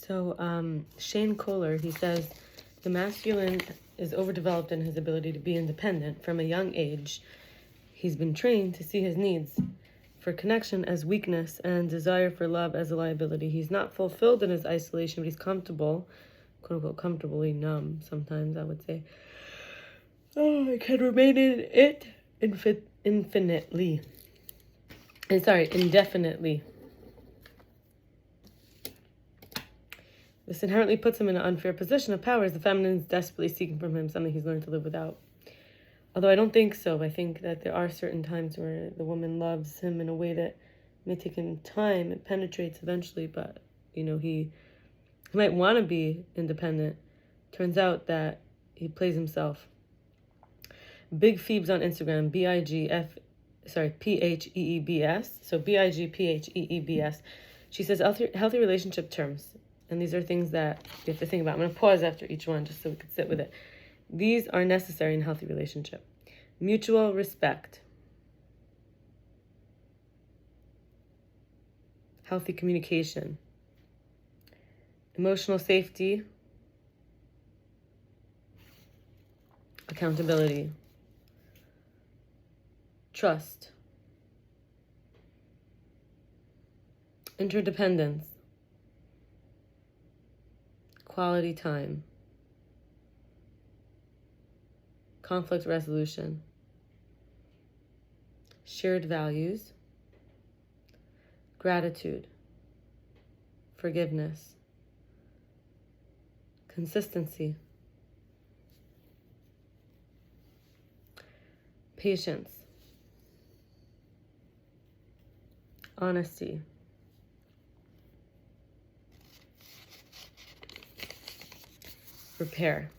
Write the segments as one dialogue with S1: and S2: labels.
S1: So Shane Kohler, he says, the masculine is overdeveloped in his ability to be independent. From a young age, he's been trained to see his needs for connection as weakness and desire for love as a liability. He's not fulfilled in his isolation, but he's comfortable, quote unquote, comfortably numb sometimes, I would say. Oh, I can remain in it indefinitely. This inherently puts him in an unfair position of power as the feminine is desperately seeking from him something he's learned to live without. Although I don't think so. I think that there are certain times where the woman loves him in a way that may take him time. It penetrates eventually, but, he might want to be independent. Turns out that he plays himself. Big Phoebes on Instagram, P-H-E-E-B-S. So B-I-G-P-H-E-E-B-S. She says healthy relationship terms. And these are things that you have to think about. I'm going to pause after each one just so we can sit with it. These are necessary in a healthy relationship. Mutual respect. Healthy communication. Emotional safety. Accountability. Trust. Interdependence. Quality time. Conflict resolution. Shared values. Gratitude. Forgiveness. Consistency. Patience. Honesty. Repair.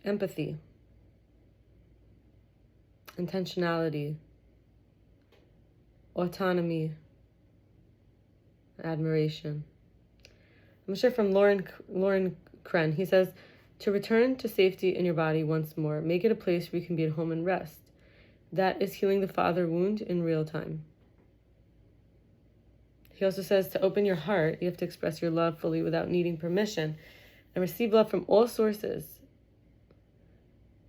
S1: Empathy. Intentionality. Autonomy. Admiration. I'm going to share from Lorin Krenn. He says, to return to safety in your body once more, make it a place where you can be at home and rest. That is healing the father wound in real time. He also says to open your heart, you have to express your love fully without needing permission and receive love from all sources.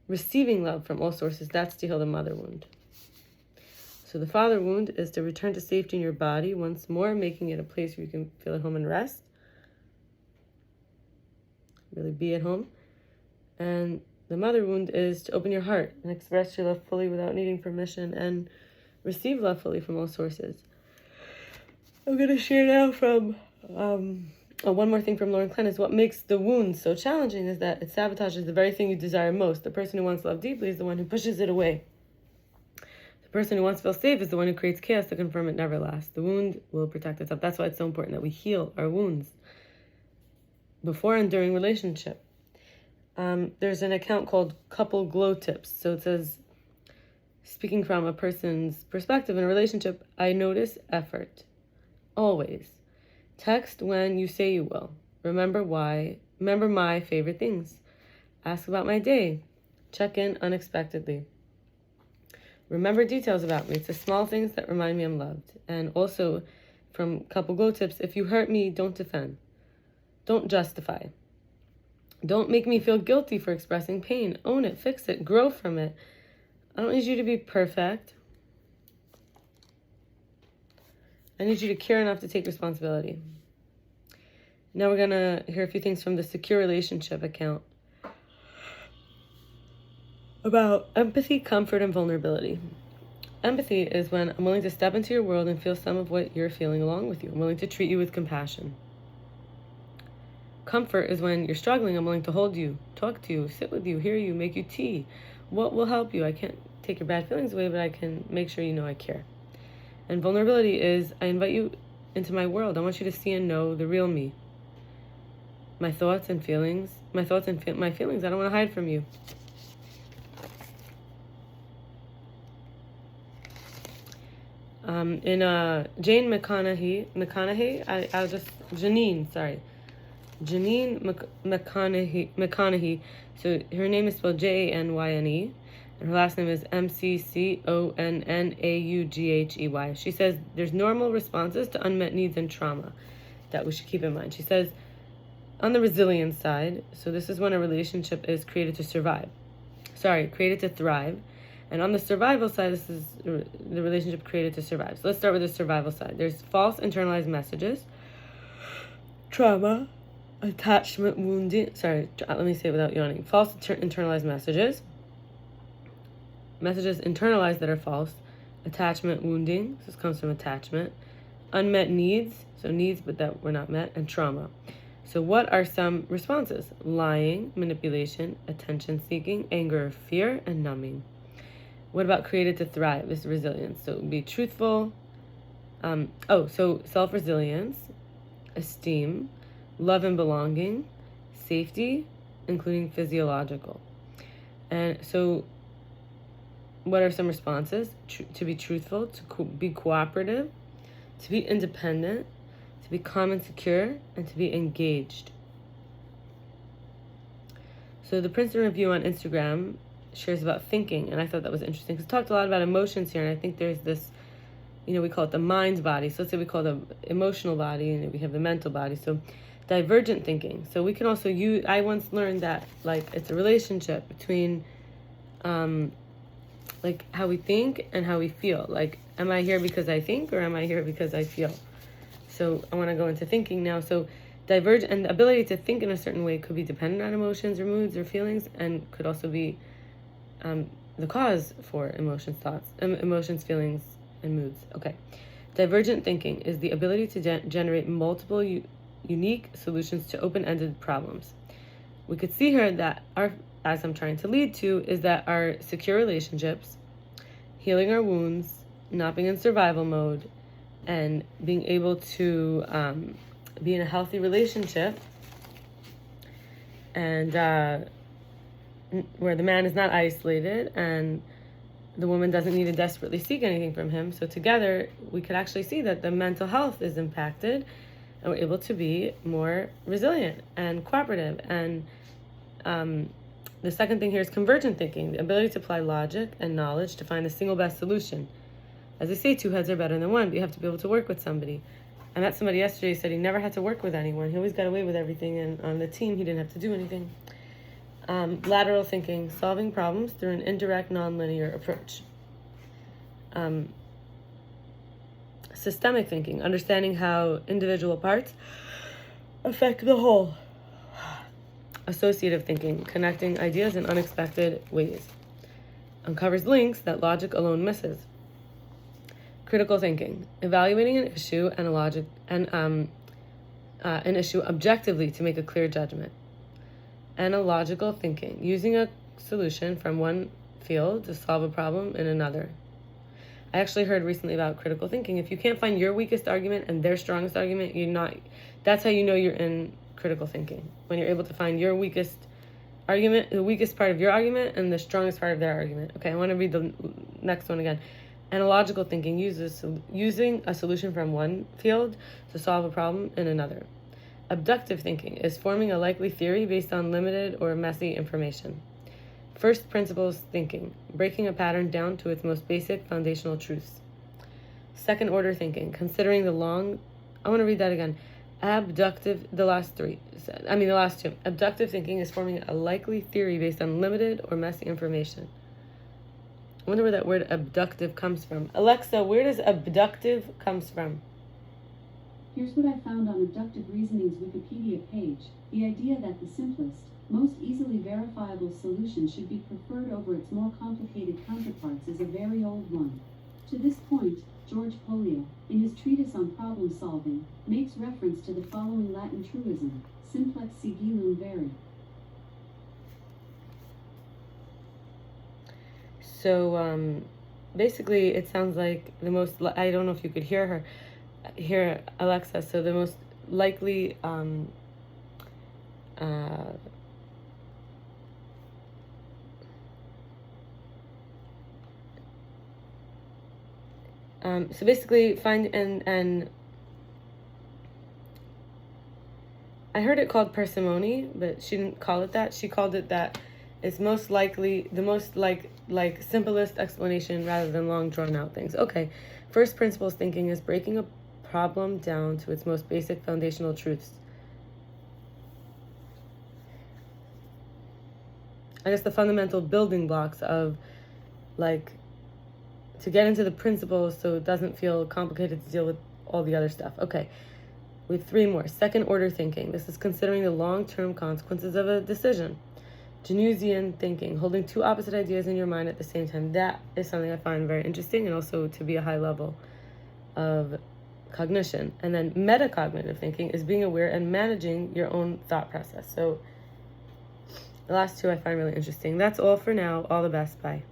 S1: Receiving love from all sources, that's to heal the mother wound. So the father wound is to return to safety in your body once more, making it a place where you can feel at home and rest. Really be at home. And the mother wound is to open your heart and express your love fully without needing permission and receive love fully from all sources. I'm going to share now from, one more thing from Lorin Krenn is what makes the wound so challenging is that it sabotages the very thing you desire most. The person who wants love deeply is the one who pushes it away. The person who wants to feel safe is the one who creates chaos to confirm it never lasts. The wound will protect itself. That's why it's so important that we heal our wounds before and during relationship. There's an account called Couple Glow Tips. So it says, speaking from a person's perspective in a relationship, I notice effort. Always. Text when you say you will. Remember my favorite things. Ask about my day. Check in unexpectedly. Remember details about me. It's the small things that remind me I'm loved. And also from Couple Glow Tips, if you hurt me, don't defend. Don't justify. Don't make me feel guilty for expressing pain. Own it, fix it, grow from it. I don't need you to be perfect. I need you to care enough to take responsibility. Now we're going to hear a few things from the Secure Relationship account about empathy, comfort, and vulnerability. Empathy is when I'm willing to step into your world and feel some of what you're feeling along with you. I'm willing to treat you with compassion. Comfort is when you're struggling. I'm willing to hold you, talk to you, sit with you, hear you, make you tea. What will help you? I can't take your bad feelings away, but I can make sure you know I care. And vulnerability is I invite you into my world. I want you to see and know the real me. My thoughts and feelings, my feelings, I don't want to hide from you. In Janyne McConnaughey. So her name is spelled Janyne. And her last name is McConnaughey. She says there's normal responses to unmet needs and trauma that we should keep in mind. She says on the resilience side, so this is when a relationship is created to thrive. And on the survival side, this is the relationship created to survive. So let's start with the survival side. There's false internalized messages, trauma, attachment, wounding. Let me say it without yawning. False internalized messages internalized that are false, attachment, wounding. This comes from attachment. Unmet needs, so needs but that were not met, and trauma. So what are some responses? Lying, manipulation, attention seeking, anger, fear, and numbing. What about created to thrive? This is resilience. So it would be truthful. So self-resilience, esteem, love and belonging, safety, including physiological. And so what are some responses? To be truthful, to be cooperative, to be independent, to be calm and secure, and to be engaged. So the Princeton Review on Instagram shares about thinking, and I thought that was interesting because it talked a lot about emotions here, and I think there's this, we call it the mind body. So let's say we call it the emotional body, and we have the mental body. So divergent thinking. So we can also use, I once learned that, it's a relationship between, how we think and how we feel. Am I here because I think, or am I here because I feel? So I want to go into thinking now. So divergent, and the ability to think in a certain way could be dependent on emotions or moods or feelings, and could also be the cause for emotions, feelings, and moods. Okay. Divergent thinking is the ability to generate multiple unique solutions to open-ended problems. We could see here that as I'm trying to lead to, is that our secure relationships, healing our wounds, not being in survival mode, and being able to be in a healthy relationship, and where the man is not isolated and the woman doesn't need to desperately seek anything from him. So together, we could actually see that the mental health is impacted, and we're able to be more resilient and cooperative. And the second thing here is convergent thinking, the ability to apply logic and knowledge to find the single best solution. As they say, two heads are better than one, but you have to be able to work with somebody. I met somebody yesterday who said he never had to work with anyone. He always got away with everything, and on the team, he didn't have to do anything. Lateral thinking, solving problems through an indirect, nonlinear approach. Systemic thinking, understanding how individual parts affect the whole. Associative thinking, connecting ideas in unexpected ways. Uncovers links that logic alone misses. Critical thinking, evaluating an issue an issue objectively to make a clear judgment. Analogical thinking, using a solution from one field to solve a problem in another. I actually heard recently about critical thinking. If you can't find your weakest argument and their strongest argument, that's how you know you're in critical thinking. When you're able to find your weakest argument, the weakest part of your argument, and the strongest part of their argument. Okay, I want to read the next one again. Analogical thinking uses using a solution from one field to solve a problem in another. Abductive thinking is forming a likely theory based on limited or messy information. First principles thinking, breaking a pattern down to its most basic foundational truths. Second order thinking, considering the last two. Abductive thinking is forming a likely theory based on limited or messy information. I wonder where that word abductive comes from. Alexa, where does abductive comes from?
S2: Here's what I found on Abductive Reasoning's Wikipedia page. The idea that the simplest, most easily verifiable solution should be preferred over its more complicated counterparts is a very old one. To this point, George Kohler, in his treatise on problem solving, makes reference to the following Latin truism, simplex sigillum veri.
S1: So, basically, it sounds like I don't know if you could hear Alexa, so the most likely, so basically find, and I heard it called parsimony, but she didn't call it that. She called it that it's most likely, the most like simplest explanation rather than long drawn out things. Okay, first principles thinking is breaking a problem down to its most basic foundational truths. I guess the fundamental building blocks of, like, to get into the principles so it doesn't feel complicated to deal with all the other stuff. Okay, we have 3 more. Second order thinking. This is considering the long-term consequences of a decision. Janyne thinking, holding 2 opposite ideas in your mind at the same time. That is something I find very interesting, and also to be a high level of cognition. And then metacognitive thinking is being aware and managing your own thought process. So the last 2 I find really interesting. That's all for now. All the best. Bye.